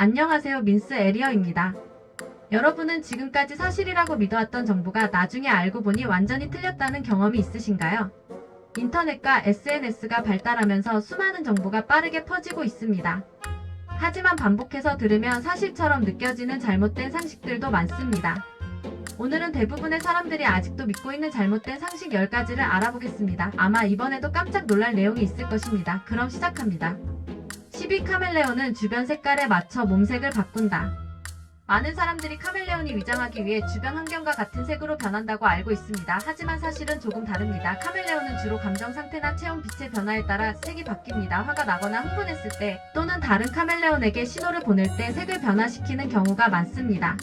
안녕하세요. 민스 에리어입니다. 여러분은 지금까지 사실이라고 믿어왔던 정보가 나중에 알고 보니 완전히 틀렸다는 경험이 있으신가요? 인터넷과 SNS가 발달하면서 수많은 정보가 빠르게 퍼지고 있습니다. 하지만 반복해서 들으면 사실처럼 느껴지는 잘못된 상식들도 많습니다. 오늘은 대부분의 사람들이 아직도 믿고 있는 잘못된 상식 10가지를 알아보겠습니다. 아마 이번에도 깜짝 놀랄 내용이 있을 것입니다. 그럼 시작합니다. 10위, 카멜레온은 주변 색깔에 맞춰 몸색을 바꾼다. 많은 사람들이 카멜레온이 위장하기 위해 주변 환경과 같은 색으로 변한다고 알고 있습니다. 하지만 사실은 조금 다릅니다. 카멜레온은 주로 감정 상태나 체온, 빛의 변화에 따라 색이 바뀝니다. 화가 나거나 흥분했을 때 또는 다른 카멜레온에게 신호를 보낼 때 색을 변화시키는 경우가 많습니다.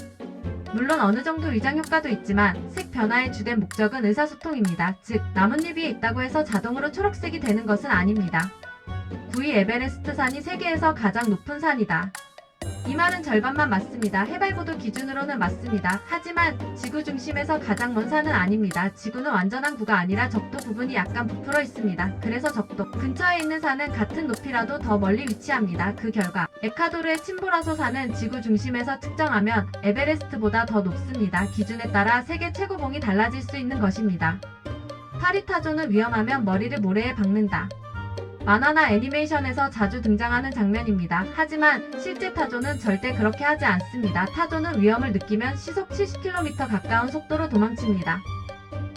물론 어느 정도 위장 효과도 있지만 색 변화의 주된 목적은 의사소통입니다. 즉, 나뭇잎 위에 있다고 해서 자동으로 초록색이 되는 것은 아닙니다. 9위, 에베레스트 산이 세계에서 가장 높은 산이다. 이 말은 절반만 맞습니다. 해발고도 기준으로는 맞습니다. 하지만 지구 중심에서 가장 먼 산은 아닙니다. 지구는 완전한 구가 아니라 적도 부분이 약간 부풀어 있습니다. 그래서 적도 근처에 있는 산은 같은 높이라도 더 멀리 위치합니다. 그 결과 에콰도르의 침보라소 산은 지구 중심에서 측정하면 에베레스트보다 더 높습니다. 기준에 따라 세계 최고봉이 달라질 수 있는 것입니다. 8위, 타조는 위험하면 머리를 모래에 박는다. 만화나 애니메이션에서 자주 등장하는 장면입니다. 하지만 실제 타조는 절대 그렇게 하지 않습니다. 타조는 위험을 느끼면 시속 70km 가까운 속도로 도망칩니다.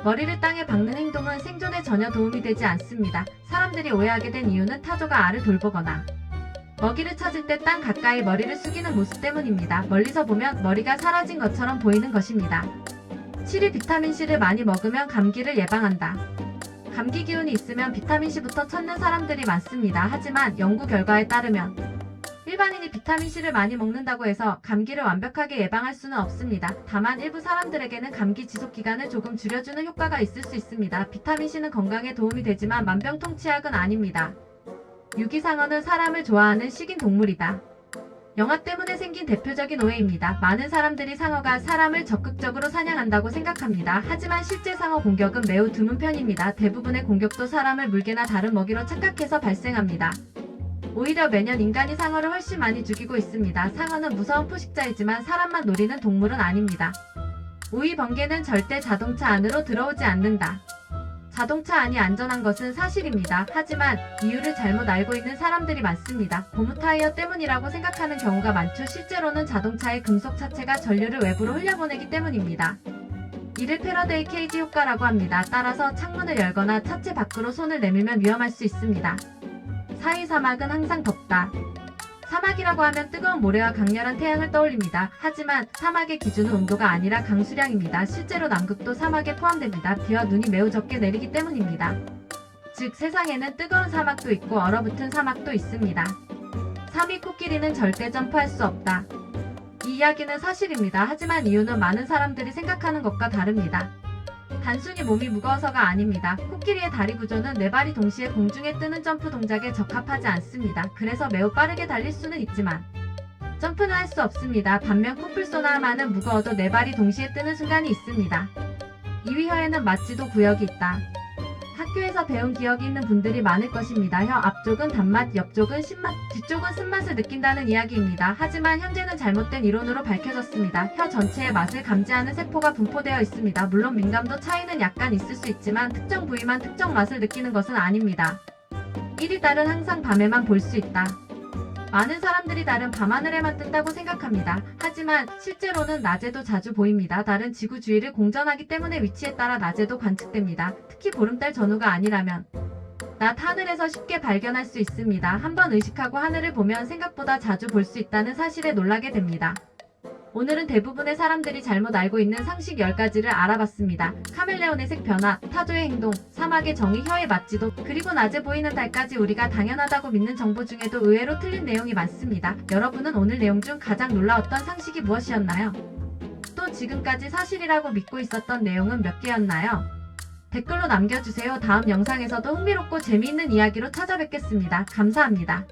머리를 땅에 박는 행동은 생존에 전혀 도움이 되지 않습니다. 사람들이 오해하게 된 이유는 타조가 알을 돌보거나 먹이를 찾을 때 땅 가까이 머리를 숙이는 모습 때문입니다. 멀리서 보면 머리가 사라진 것처럼 보이는 것입니다. 7위, 비타민C를 많이 먹으면 감기를 예방한다. 감기 기운이 있으면 비타민C부터 찾는 사람들이 많습니다. 하지만 연구 결과에 따르면 일반인이 비타민C를 많이 먹는다고 해서 감기를 완벽하게 예방할 수는 없습니다. 다만 일부 사람들에게는 감기 지속 기간을 조금 줄여주는 효과가 있을 수 있습니다. 비타민C는 건강에 도움이 되지만 만병통치약은 아닙니다. 6위, 상어는 사람을 좋아하는 식인 동물이다. 영화 때문에 생긴 대표적인 오해입니다. 많은 사람들이 상어가 사람을 적극적으로 사냥한다고 생각합니다. 하지만 실제 상어 공격은 매우 드문 편입니다. 대부분의 공격도 사람을 물개나 다른 먹이로 착각해서 발생합니다. 오히려 매년 인간이 상어를 훨씬 많이 죽이고 있습니다. 상어는 무서운 포식자이지만 사람만 노리는 동물은 아닙니다. 5위, 번개는 절대 자동차 안으로 들어오지 않는다. 자동차 안이 안전한 것은 사실입니다. 하지만 이유를 잘못 알고 있는 사람들이 많습니다. 고무 타이어 때문이라고 생각하는 경우가 많죠. 실제로는 자동차의 금속 차체가 전류를 외부로 흘려보내기 때문입니다. 이를 패러데이 케이지 효과라고 합니다. 따라서 창문을 열거나 차체 밖으로 손을 내밀면 위험할 수 있습니다. 4위, 사막은 항상 덥다. 사막이라고 하면 뜨거운 모래와 강렬한 태양을 떠올립니다. 하지만 사막의 기준은 온도가 아니라 강수량입니다. 실제로 남극도 사막에 포함됩니다. 비와 눈이 매우 적게 내리기 때문입니다. 즉, 세상에는 뜨거운 사막도 있고 얼어붙은 사막도 있습니다. 3위, 코끼리는 절대 점프할 수 없다. 이 이야기는 사실입니다. 하지만 이유는 많은 사람들이 생각하는 것과 다릅니다. 단순히 몸이 무거워서가 아닙니다. 코끼리의 다리 구조는 네 발이 동시에 공중에 뜨는 점프 동작에 적합하지 않습니다. 그래서 매우 빠르게 달릴 수는 있지만 점프는 할 수 없습니다. 반면 코뿔소나무는 무거워도 네 발이 동시에 뜨는 순간이 있습니다. 2위, 혀에는 마취도 구역이 있다. 학교에서 배운 기억이 있는 분들이 많을 것입니다. 혀 앞쪽은 단맛, 옆쪽은 신맛, 뒤쪽은 쓴맛을 느낀다는 이야기입니다. 하지만 현재는 잘못된 이론으로 밝혀졌습니다. 혀 전체의 맛을 감지하는 세포가 분포되어 있습니다. 물론 민감도 차이는 약간 있을 수 있지만 특정 부위만 특정 맛을 느끼는 것은 아닙니다. 1위, 달은 항상 밤에만 볼 수 있다. 많은 사람들이 달은 밤하늘에만 뜬다고 생각합니다. 하지만 실제로는 낮에도 자주 보입니다. 달은 지구 주위를 공전하기 때문에 위치에 따라 낮에도 관측됩니다. 특히 보름달 전후가 아니라면 낮 하늘에서 쉽게 발견할 수 있습니다. 한번 의식하고 하늘을 보면 생각보다 자주 볼 수 있다는 사실에 놀라게 됩니다. 오늘은 대부분의 사람들이 잘못 알고 있는 상식 10가지를 알아봤습니다. 카멜레온의 색 변화, 타조의 행동, 사막의 정의, 혀의 마취도, 그리고 낮에 보이는 달까지 우리가 당연하다고 믿는 정보 중에도 의외로 틀린 내용이 많습니다. 여러분은 오늘 내용 중 가장 놀라웠던 상식이 무엇이었나요? 또 지금까지 사실이라고 믿고 있었던 내용은 몇 개였나요? 댓글로 남겨주세요. 다음 영상에서도 흥미롭고 재미있는 이야기로 찾아뵙겠습니다. 감사합니다.